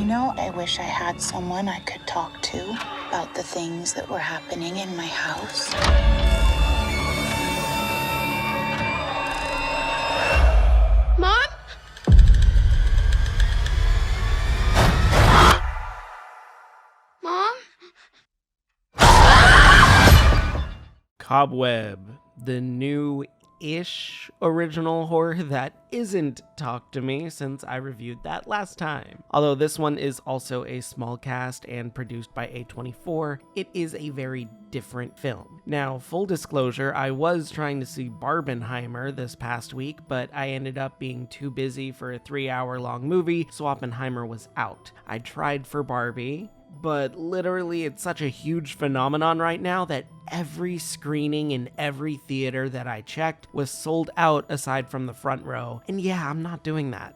I wish I had someone I could talk to about the things that were happening in my house. Mom? Mom? Cobweb, the new-ish original horror that isn't Talk to Me, since I reviewed that last time. Although this one is also a small cast and produced by A24, it is a very different film. Now, full disclosure, I was trying to see Barbenheimer this past week, but I ended up being too busy for a 3-hour-long movie, so Oppenheimer was out. I tried for Barbie, but literally it's such a huge phenomenon right now that every screening in every theater that I checked was sold out aside from the front row. And yeah, I'm not doing that.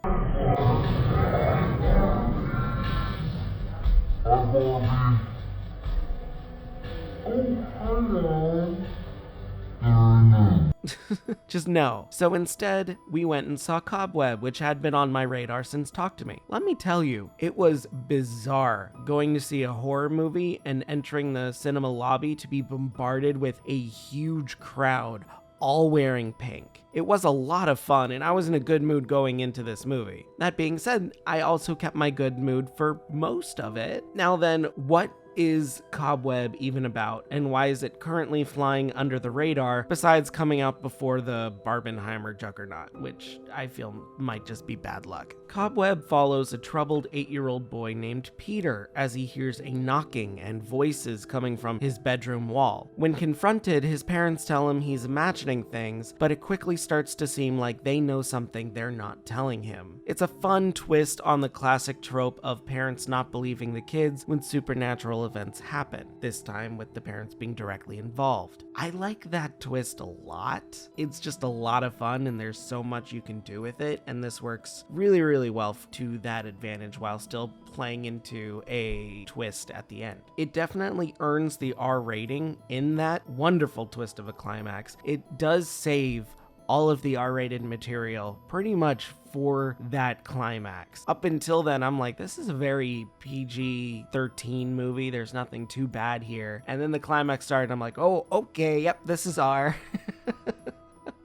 Just no. So instead, we went and saw Cobweb, which had been on my radar since Talk to Me. Let me tell you, it was bizarre going to see a horror movie and entering the cinema lobby to be bombarded with a huge crowd, all wearing pink. It was a lot of fun, and I was in a good mood going into this movie. That being said, I also kept my good mood for most of it. Now then, what is Cobweb even about, and why is it currently flying under the radar besides coming out before the Barbenheimer juggernaut, which I feel might just be bad luck? Cobweb follows a troubled 8-year-old boy named Peter as he hears a knocking and voices coming from his bedroom wall. When confronted, his parents tell him he's imagining things, but it quickly starts to seem like they know something they're not telling him. It's a fun twist on the classic trope of parents not believing the kids when supernatural events happen, this time with the parents being directly involved. I like that twist a lot. It's just a lot of fun and there's so much you can do with it, and this works really, really well to that advantage while still playing into a twist at the end. It definitely earns the R rating in that wonderful twist of a climax. It does save all of the R-rated material pretty much for that climax. Up until then, I'm like, this is a very PG-13 movie. There's nothing too bad here. And then the climax started. I'm like, oh, okay, yep, this is R.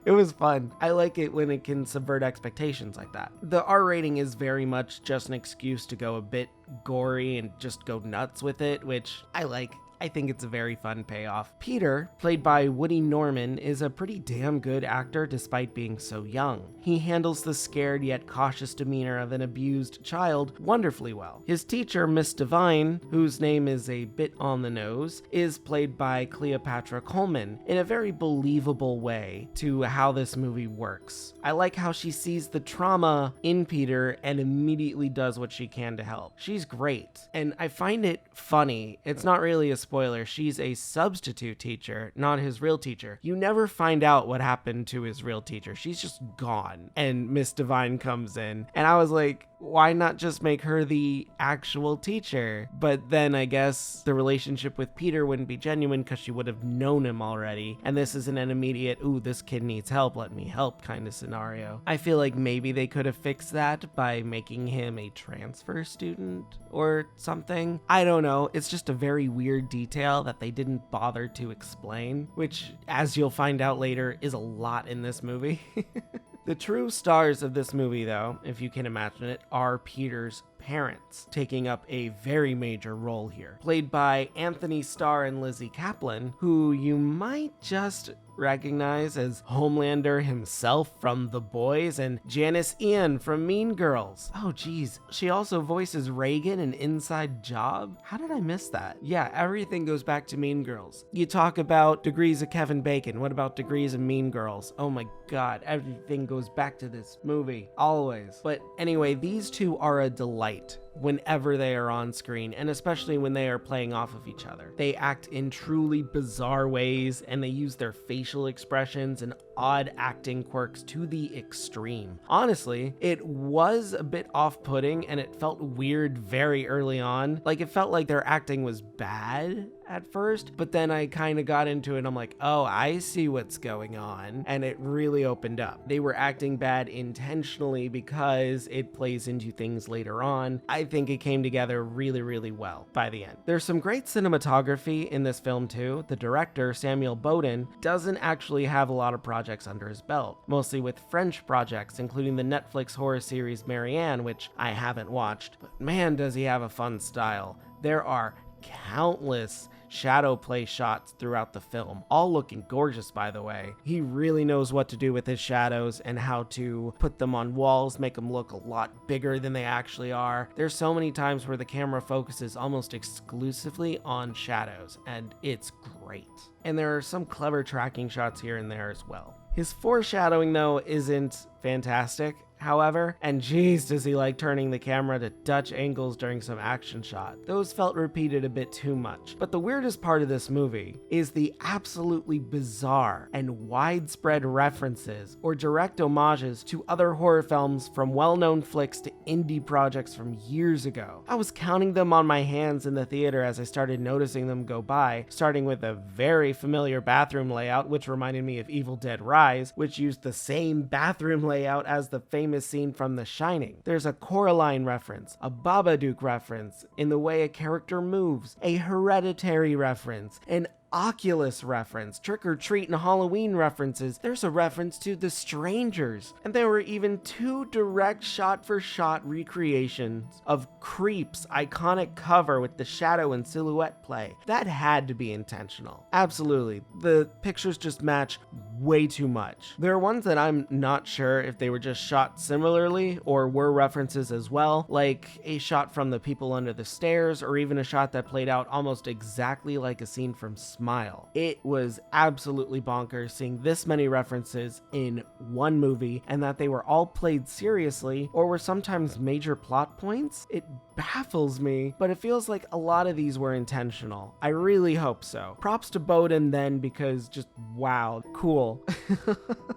It was fun. I like it when it can subvert expectations like that. The R rating is very much just an excuse to go a bit gory and just go nuts with it, which I like. I think it's a very fun payoff. Peter, played by Woody Norman, is a pretty damn good actor despite being so young. He handles the scared yet cautious demeanor of an abused child wonderfully well. His teacher, Miss Devine, whose name is a bit on the nose, is played by Cleopatra Coleman in a very believable way to how this movie works. I like how she sees the trauma in Peter and immediately does what she can to help. She's great, and I find it funny. It's not really a spoiler, she's a substitute teacher, not his real teacher. You never find out what happened to his real teacher. She's just gone. And Miss Devine comes in, and I was like, why not just make her the actual teacher? But then I guess the relationship with Peter wouldn't be genuine because she would have known him already. And this isn't an immediate, ooh, this kid needs help, let me help kind of scenario. I feel like maybe they could have fixed that by making him a transfer student or something. I don't know. It's just a very weird detail that they didn't bother to explain, which, as you'll find out later, is a lot in this movie. The true stars of this movie, though, if you can imagine it, are Peter's parents, taking up a very major role here. Played by Antony Starr Lizzy Caplan, who you might just recognize as Homelander himself from The Boys and Janice Ian from Mean Girls. Oh geez, she also voices Reagan in Inside Job? How did I miss that? Yeah, everything goes back to Mean Girls. You talk about Degrees of Kevin Bacon, what about Degrees of Mean Girls? Oh my god, everything goes back to this movie, always. But anyway, these two are a delight whenever they are on screen, and especially when they are playing off of each other. They act in truly bizarre ways, and they use their facial expressions and odd acting quirks to the extreme. Honestly, it was a bit off-putting and it felt weird very early on. Like, it felt like their acting was bad at first, but then I kind of got into it and I'm like, oh, I see what's going on, and it really opened up. They were acting bad intentionally because it plays into things later on. I think it came together really, really well by the end. There's some great cinematography in this film too. The director, Samuel Bowden, doesn't actually have a lot of projects under his belt, mostly with French projects, including the Netflix horror series Marianne, which I haven't watched, but man, does he have a fun style. There are countless shadow play shots throughout the film, all looking gorgeous, by the way. He really knows what to do with his shadows and how to put them on walls, make them look a lot bigger than they actually are. There's so many times where the camera focuses almost exclusively on shadows, and it's great. And there are some clever tracking shots here and there as well. His foreshadowing, though, isn't fantastic, however, and geez, does he like turning the camera to Dutch angles during some action shot. Those felt repeated a bit too much. But the weirdest part of this movie is the absolutely bizarre and widespread references or direct homages to other horror films, from well-known flicks to indie projects from years ago. I was counting them on my hands in the theater as I started noticing them go by, starting with a very familiar bathroom layout, which reminded me of Evil Dead Rise, which used the same bathroom layout as the famous scene from The Shining. There's a Coraline reference, a Babadook reference in the way a character moves, a Hereditary reference, an Oculus reference, Trick or Treat and Halloween references. There's a reference to The Strangers, and there were even 2 direct shot-for-shot recreations of Creep's iconic cover with the shadow and silhouette play. That had to be intentional. Absolutely. The pictures just match way too much. There are ones that I'm not sure if they were just shot similarly or were references as well, like a shot from The People Under the Stairs, or even a shot that played out almost exactly like a scene from Smile. It was absolutely bonkers seeing this many references in one movie, and that they were all played seriously or were sometimes major plot points. It baffles me, but it feels like a lot of these were intentional. I really hope so. Props to Bowden then, because just wow, cool.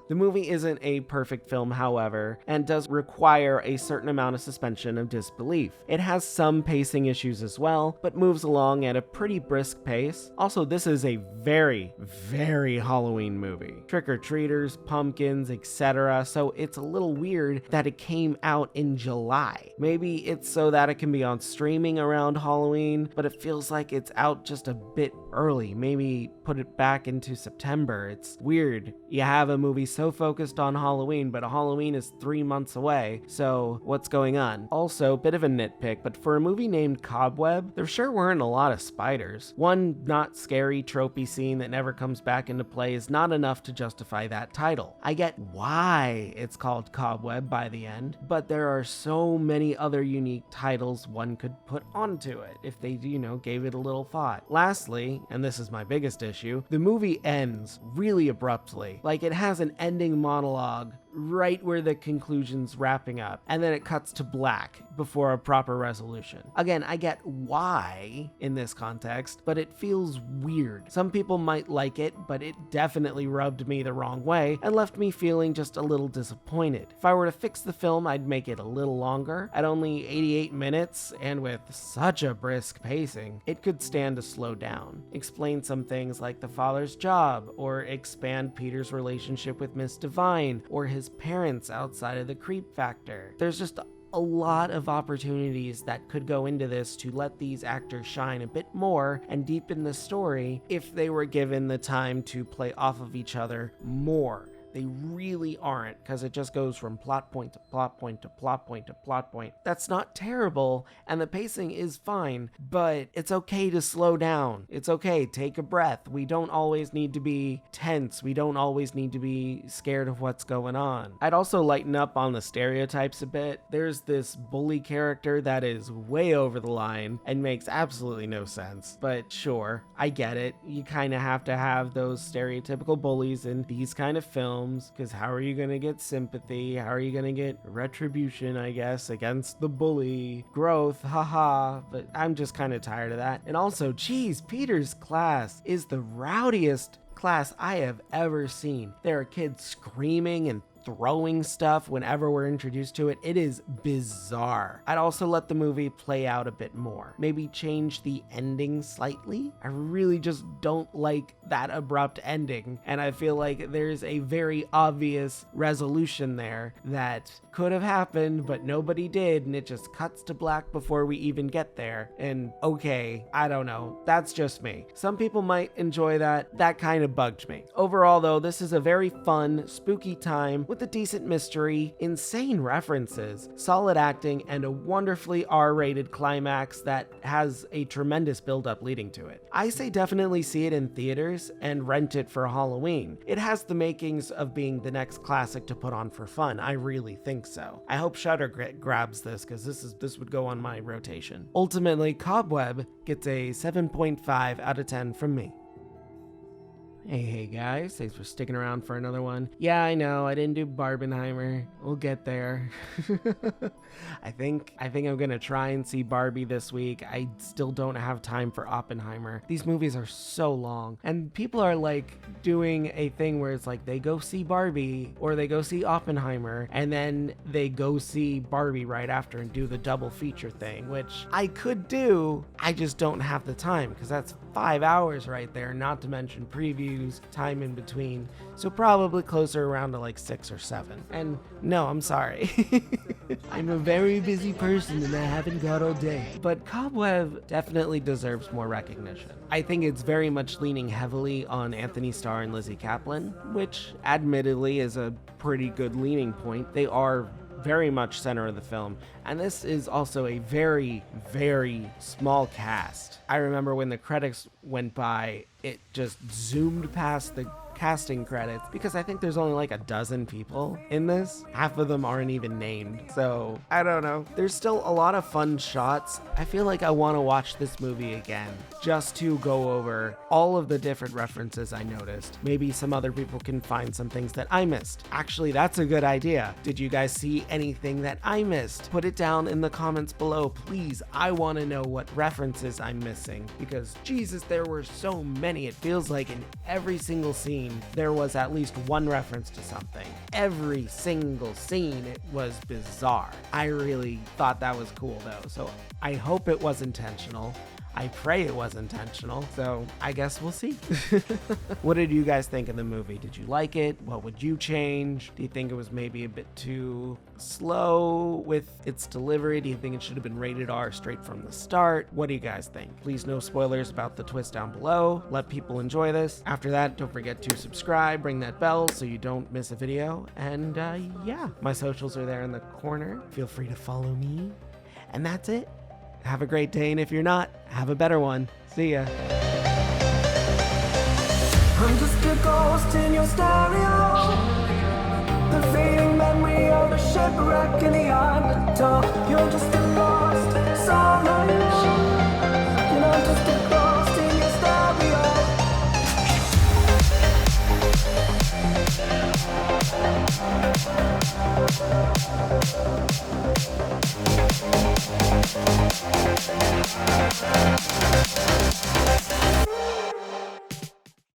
The movie isn't a perfect film, however, and does require a certain amount of suspension of disbelief. It has some pacing issues as well, but moves along at a pretty brisk pace. Also, this is a very, very Halloween movie. Trick-or-treaters, pumpkins, etc., so it's a little weird that it came out in July. Maybe it's so that it can be on streaming around Halloween, but it feels like it's out just a bit early. Maybe put it back into September. It's weird. You have a movie so focused on Halloween, but Halloween is 3 months away, so what's going on? Also, bit of a nitpick, but for a movie named Cobweb, there sure weren't a lot of spiders. One not scary, tropey scene that never comes back into play is not enough to justify that title. I get why it's called Cobweb by the end, but there are so many other unique titles one could put onto it if they, gave it a little thought. Lastly, and this is my biggest issue, the movie ends really abruptly. Like, it has an ending monologue right where the conclusion's wrapping up, and then it cuts to black before a proper resolution. Again, I get why in this context, but it feels weird. Some people might like it, but it definitely rubbed me the wrong way and left me feeling just a little disappointed. If I were to fix the film, I'd make it a little longer. At only 88 minutes, and with such a brisk pacing, it could stand to slow down, explain some things like the father's job, or expand Peter's relationship with Miss Divine, or his parents outside of the creep factor. There's just a lot of opportunities that could go into this to let these actors shine a bit more and deepen the story if they were given the time to play off of each other more. They really aren't, because it just goes from plot point to plot point to plot point to plot point. That's not terrible, and the pacing is fine, but it's okay to slow down. It's okay, take a breath. We don't always need to be tense. We don't always need to be scared of what's going on. I'd also lighten up on the stereotypes a bit. There's this bully character that is way over the line and makes absolutely no sense, but sure, I get it. You kind of have to have those stereotypical bullies in these kind of films, because how are you going to get sympathy? How are you going to get retribution, I guess, against the bully? Growth, haha, but I'm just kind of tired of that. And also, geez, Peter's class is the rowdiest class I have ever seen. There are kids screaming and throwing stuff whenever we're introduced to it. It is bizarre. I'd also let the movie play out a bit more. Maybe change the ending slightly. I really just don't like that abrupt ending, and I feel like there's a very obvious resolution there that could have happened, but nobody did, and it just cuts to black before we even get there. And okay, I don't know. That's just me. Some people might enjoy that. That kind of bugged me. Overall, though, this is a very fun, spooky time with a decent mystery, insane references, solid acting, and a wonderfully R-rated climax that has a tremendous build-up leading to it. I say definitely see it in theaters and rent it for Halloween. It has the makings of being the next classic to put on for fun. I really think so. I hope Shudder grabs this, because this would go on my rotation. Ultimately, Cobweb gets a 7.5 out of 10 from me. Hey guys, thanks for sticking around for another one. Yeah, I know, I didn't do Barbenheimer. We'll get there. I think I'm gonna try and see Barbie this week. I still don't have time for Oppenheimer. These movies are so long, and people are like doing a thing where it's like they go see Barbie or they go see Oppenheimer and then they go see Barbie right after and do the double feature thing, which I could do. I just don't have the time, because that's 5 hours right there, not to mention previews, time in between. So probably closer around to like 6 or 7. And no, I'm sorry. I'm a very busy person and I haven't got all day. But Cobweb definitely deserves more recognition. I think it's very much leaning heavily on Antony Starr and Lizzy Caplan, which admittedly is a pretty good leaning point. They are very much center of the film, and this is also a very, very small cast. I remember when the credits went by, it just zoomed past the casting credits, because I think there's only like a dozen people in this. Half of them aren't even named, so I don't know. There's still a lot of fun shots. I feel like I want to watch this movie again just to go over all of the different references I noticed. Maybe some other people can find some things that I missed. Actually, that's a good idea. Did you guys see anything that I missed? Put it down in the comments below, please. I want to know what references I'm missing, because Jesus, there were so many. It feels like in every single scene there was at least one reference to something. Every single scene, it was bizarre. I really thought that was cool though, so I hope it was intentional. I pray it was intentional, so I guess we'll see. What did you guys think of the movie? Did you like it? What would you change? Do you think it was maybe a bit too slow with its delivery? Do you think it should have been rated R straight from the start? What do you guys think? Please, no spoilers about the twist down below. Let people enjoy this. After that, don't forget to subscribe, ring that bell so you don't miss a video. And yeah, my socials are there in the corner. Feel free to follow me. And that's it. Have a great day, and if you're not, have a better one. See ya. I'm just a ghost in your stereo, the fading memory of a shipwreck in the undertow. You're just a lost soul, and I'm just a ghost in your stereo.